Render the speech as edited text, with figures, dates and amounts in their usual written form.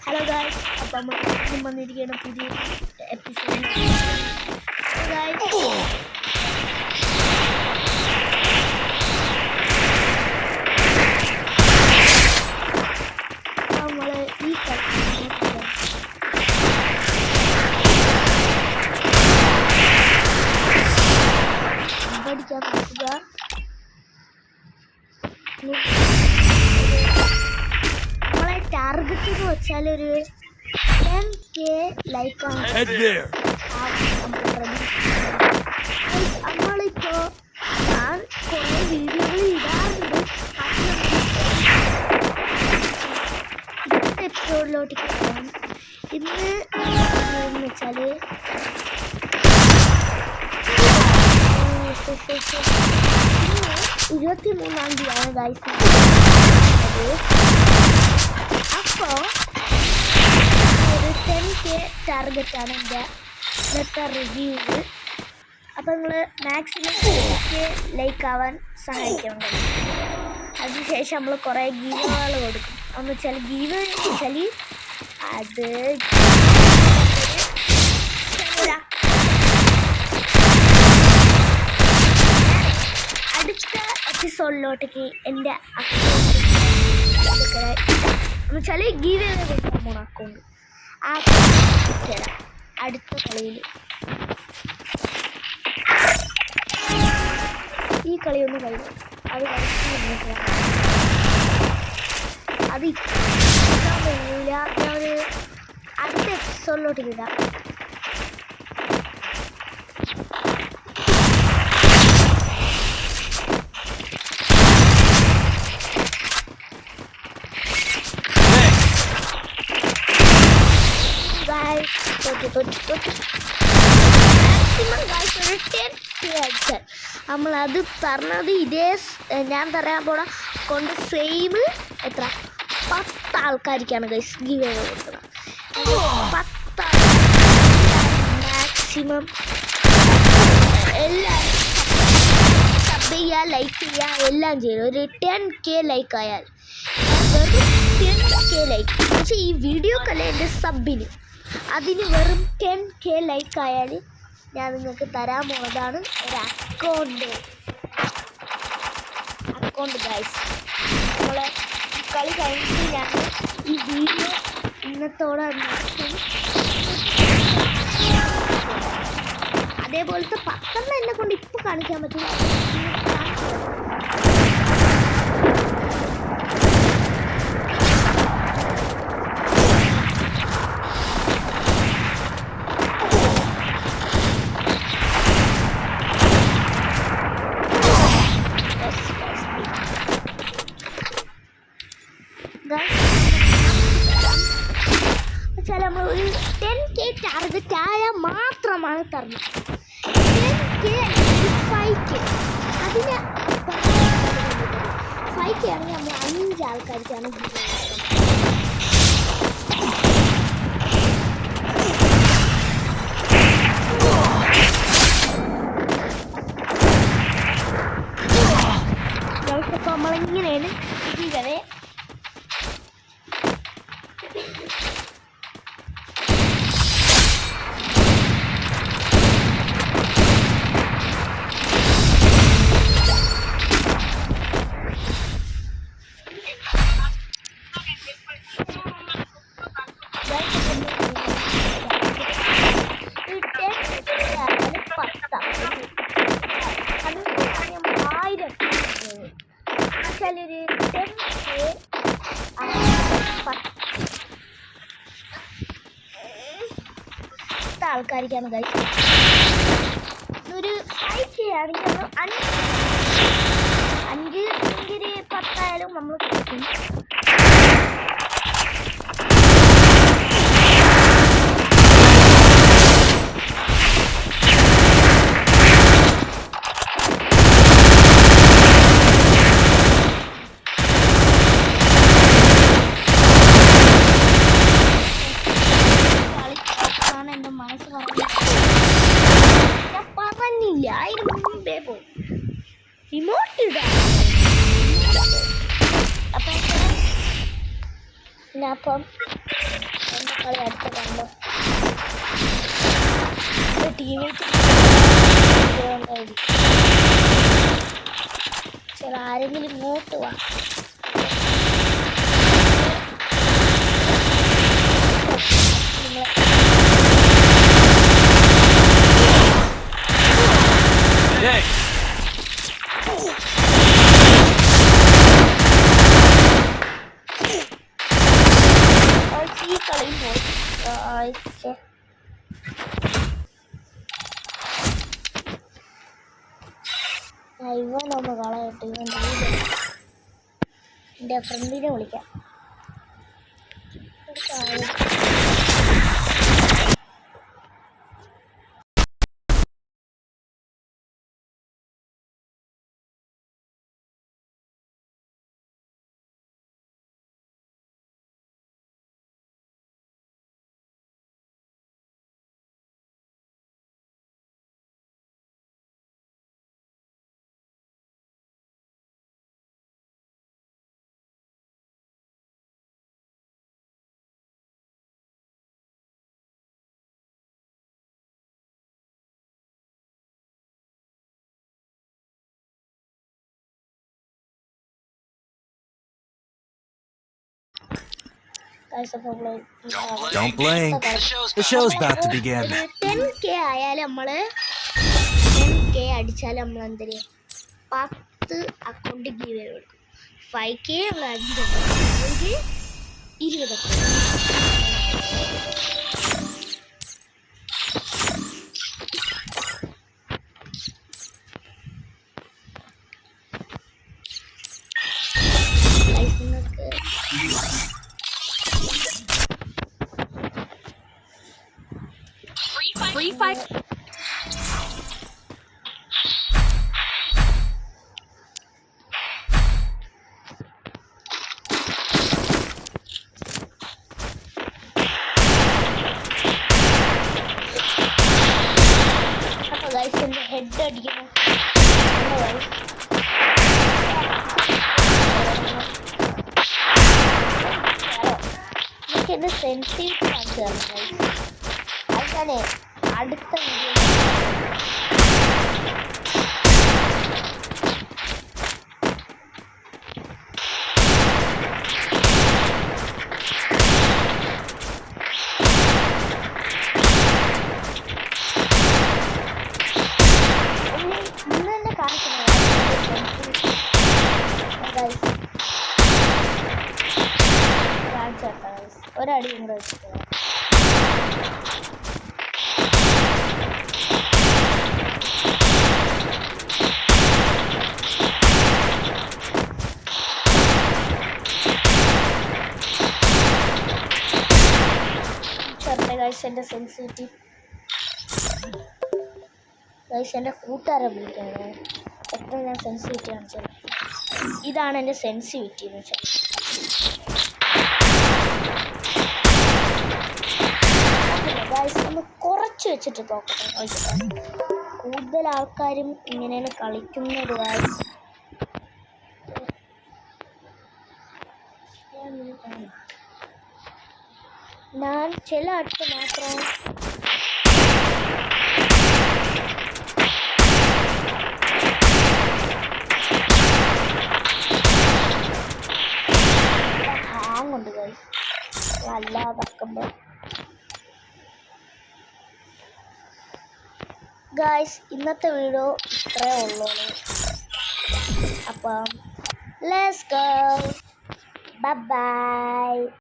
Hello guys, അപ്പം നമ്മൾ ഇന്നും വന്നിരിക്കുന്ന പുതിയ എപ്പിസോഡ് നമ്മൾ ഈ പഠിക്കാൻ പറ്റുക. നമ്മളെ ടാർഗറ്റ് എന്ന് വെച്ചാൽ ഒരു 10K ലൈക്കാണ് നമ്മളിപ്പോ ഞാൻ കുറേ വീഡിയോകൾ ഇടാറുണ്ട്. ഇന്നത്തെ എപ്പിസോഡിലോട്ട് പോകാം. ഇന്ന് എന്ന് വെച്ചാൽ 23-ാം തീയതിയാണ് ഗൈസ്. അപ്പോൾ ഒരു 10K ടാർഗറ്റാണ് എൻ്റെ ഇന്നത്തെ റിവ്യൂവ്. അപ്പോൾ നിങ്ങൾ മാക്സിമം 10K ലൈക്ക് ആവാൻ സഹായിക്കണം. അതിനുശേഷം നമ്മൾ കുറേ ഗീവുകൾ കൊടുക്കും. എന്ന് വെച്ചാൽ ഗീവ് വെച്ചാൽ അത് അടുത്ത എപ്പിസോഡിലോട്ടേക്ക് എൻ്റെ അക്കൗണ്ട് എന്നുവെച്ചാൽ ഗീവ് കൊടുക്കാൻ പോണ അക്കൗണ്ട് ആ തരാം അടുത്ത കളിയിൽ. ഈ കളിയൊന്നും കളിക്കും അത് കളിക്കാൻ അത് ഇടാൻ കഴിയില്ല. ഞാൻ അടുത്ത എപ്പിസോഡിലോട്ട് ഇടാം. നമ്മളത് പറഞ്ഞത് ഇതേ ഞാൻ തരാൻ പോണ കൊണ്ട് സെയിം എത്ര 10 ആൾക്കാർക്കാണ് ഗൈസ് ഗിവ് ചെയ്ത് കൊടുക്കുന്നത്. 10 മാക്സിമം എല്ലാവരും സബ് ചെയ്യുക, ലൈക്ക് ചെയ്യുക, എല്ലാം ചെയ്യും. ഒരു 10K ലൈക്ക് ആയാൽ വെറും 10K ലൈക്ക്. പക്ഷേ ഈ വീഡിയോക്കല്ല, എൻ്റെ സബിന് അതിന് വെറും 10K ലൈക്ക് ആയാൽ ഞാൻ നിങ്ങൾക്ക് തരാൻ പോകുന്നതാണ് ഒരു അക്കൗണ്ട് ഗൈസ്. നമ്മളെ കളി കഴിഞ്ഞിട്ട് ഞാൻ ഈ വീഡിയോ ഇന്നത്തോടെ നിർത്തും. അതേപോലത്തെ 10 എന്നെ കൊണ്ട് ഇപ്പോൾ കാണിക്കാൻ പറ്റില്ല. നമ്മൾ ഒരു 10K ടാർഗറ്റ് ആയാൽ മാത്രമാണ് തരുന്നത്. 10K 5K അതിന് 5K ആണെങ്കിൽ നമ്മൾ 5 ആൾക്കാർക്കാണ് ഇപ്പോൾ നമ്മളിങ്ങനെയാണ് ഇവരെ ആൾക്കാർക്കാണ് ഗൈസ്. ഒരു 5K ആണെങ്കിൽ 5 10 ആയാലും നമ്മൾ കിട്ടും. എൻ്റെ മനസ്സ് പറഞ്ഞില്ല അതിന് മുമ്പേ പോയി ഇമോട്ട് ഇടാം. അപ്പം അപ്പം എൻ്റെ കളി അടുത്ത കണ്ടോ ടീമേറ്റ് ചില ആരെങ്കിലും ഇങ്ങോട്ട് വാ ഈ കളി പോയി ഇവനൊന്ന് കളയട്ടെ എൻ്റെ ഫ്രണ്ടിനെ വിളിക്കാം Don't blink. The show's about to begin. 10K ആയാലും നമ്മള് 10K അടിച്ചാലും നമ്മൾ എന്തിന് 10 അക്കൗണ്ട് ഗീവ് കൊടുക്കും 5K നമ്മൾ 20 Free fight. guys എൻ്റെ ഹെഡ് അടിക്കണം എനിക്ക് എൻ്റെ സെൻസിറ്റീവ് കാണിച്ചു തരണം അത് ഞാൻ അടുത്ത വീഡിയോ ഇന്ന് തന്നെ കാണിക്കുന്നത് ഒരടി കൂടെ വെച്ചിട്ട് എൻ്റെ സെൻസിറ്റീവ് ഗൈസ് എൻ്റെ കൂട്ടുകാരെ വിളിക്കുകയാണ് എത്ര ഞാൻ സെൻസിറ്റിവിറ്റി കാണിച്ചത് ഇതാണ് എൻ്റെ സെൻസിറ്റിവിറ്റി എന്ന് വെച്ചാൽ ഗൈസ് ഒന്ന് കുറച്ച് വെച്ചിട്ട് നോക്കട്ടെ കൂടുതൽ ആൾക്കാരും ഇങ്ങനെയാണ് കളിക്കുന്നത് ഗൈസ് ഞാൻ ചില അടുത്ത് മാത്രം ഹാങ് ഉണ്ട് ഗൈസ് അല്ലാതാക്കുമ്പോൾ ഗൈസ് ഇന്നത്തെ വീഡിയോ ഇത്രേ ഉള്ളൂ അപ്പം ലെറ്റ്സ് ഗോ ബൈ ബൈ